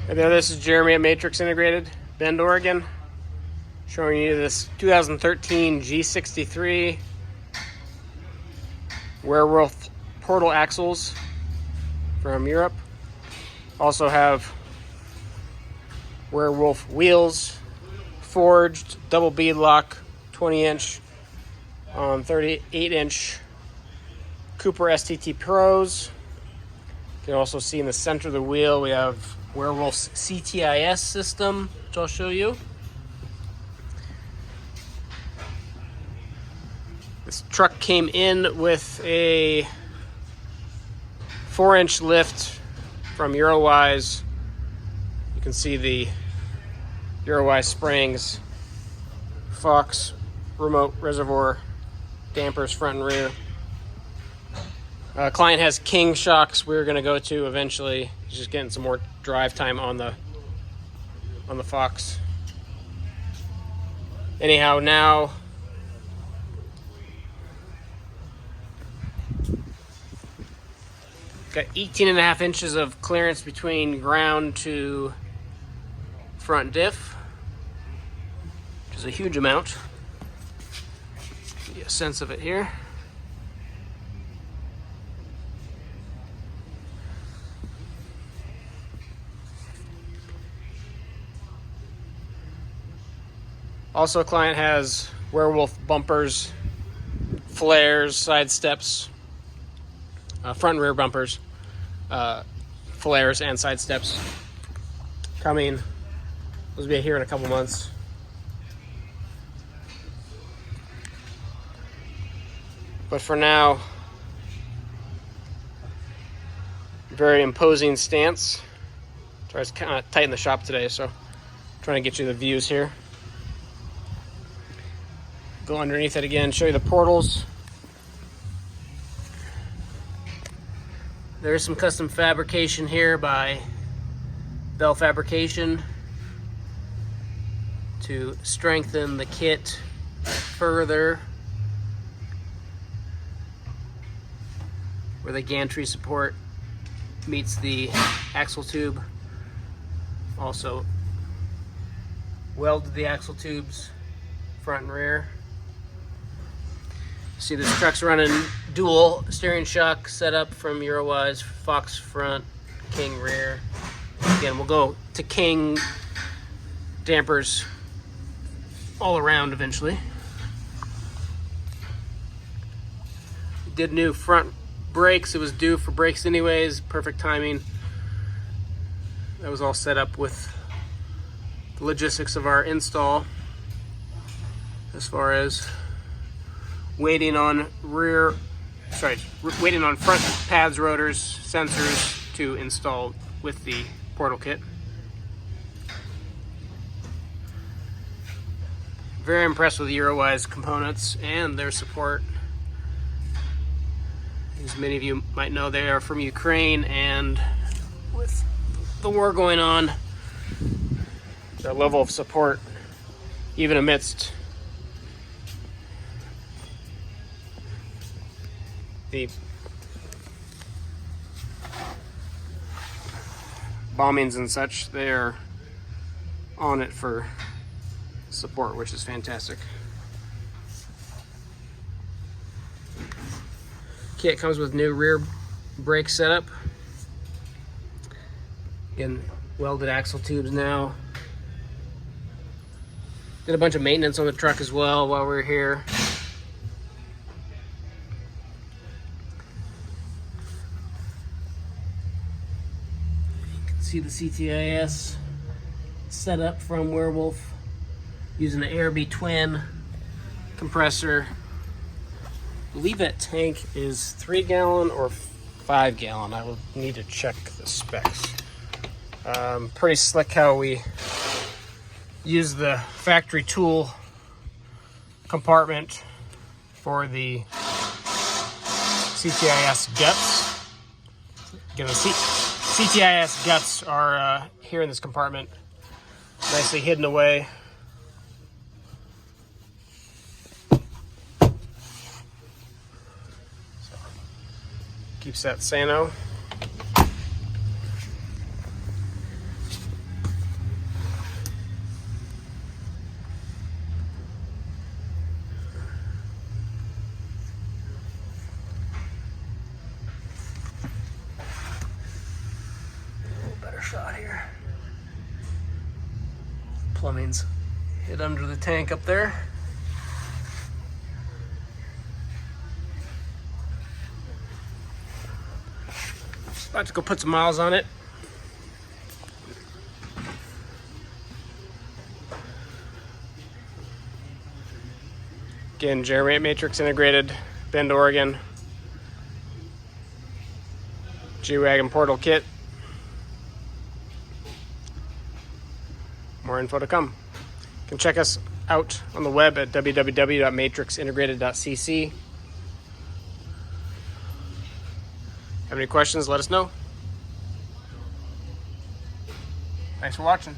Hey there, this is Jeremy at Matrix Integrated, Bend, Oregon, showing you this 2013 G63 Werewolf portal axles from Europe. Also have Werewolf wheels, forged, double beadlock, 20-inch on 38-inch Cooper STT Pros. You can also see in the center of the wheel we have Werewolf CTIS system, which I'll show you. This truck came in with a 4-inch lift from Eurowise. You can see the Eurowise springs, Fox remote reservoir, dampers front and rear. Client has King shocks we're going to go to eventually. He's just getting some more drive time on the Fox. Anyhow, now got 18.5 inches of clearance between ground to front diff, which is a huge amount. Give you a sense of it here. Also, a client has Werewolf bumpers, flares, side steps, front and rear bumpers, flares and side steps coming. Those will be here in a couple months. But for now, very imposing stance. Tries to kind of tighten the shop today, so trying to get you the views here. Go underneath it again, show you the portals. There's some custom fabrication here by Bell Fabrication to strengthen the kit further, where the gantry support meets the axle tube. Also welded the axle tubes front and rear. See, this truck's running dual steering shock setup from Eurowise, Fox front, King rear. Again, we'll go to King dampers all around eventually. Did new front brakes. It was due for brakes anyways. Perfect timing. That was all set up with the logistics of our install, as far as waiting on waiting on front pads, rotors, sensors to install with the portal kit. Very impressed with Eurowise components and their support. As many of you might know, they are from Ukraine, and with the war going on, their level of support, even amidst the bombings and such, they're on it for support, which is fantastic. Kit comes with new rear brake setup. Again, welded axle tubes now. Did a bunch of maintenance on the truck as well while we were here. See the CTIS setup from Werewolf, using the ARB twin compressor. I believe that tank is 3 gallon or 5 gallon. I will need to check the specs. Pretty slick how we use the factory tool compartment for the CTIS guts. Again, the CTIS guts are here in this compartment, nicely hidden away. So, keeps that Sano. shot here. Plumbing's hid under the tank up there. About to go put some miles on it. Again, Jeremy Matrix integrated, Bend, Oregon. G-Wagen portal kit. More info to come. You can check us out on the web at www.matrixintegrated.cc. Have any questions, let us know. Thanks for watching.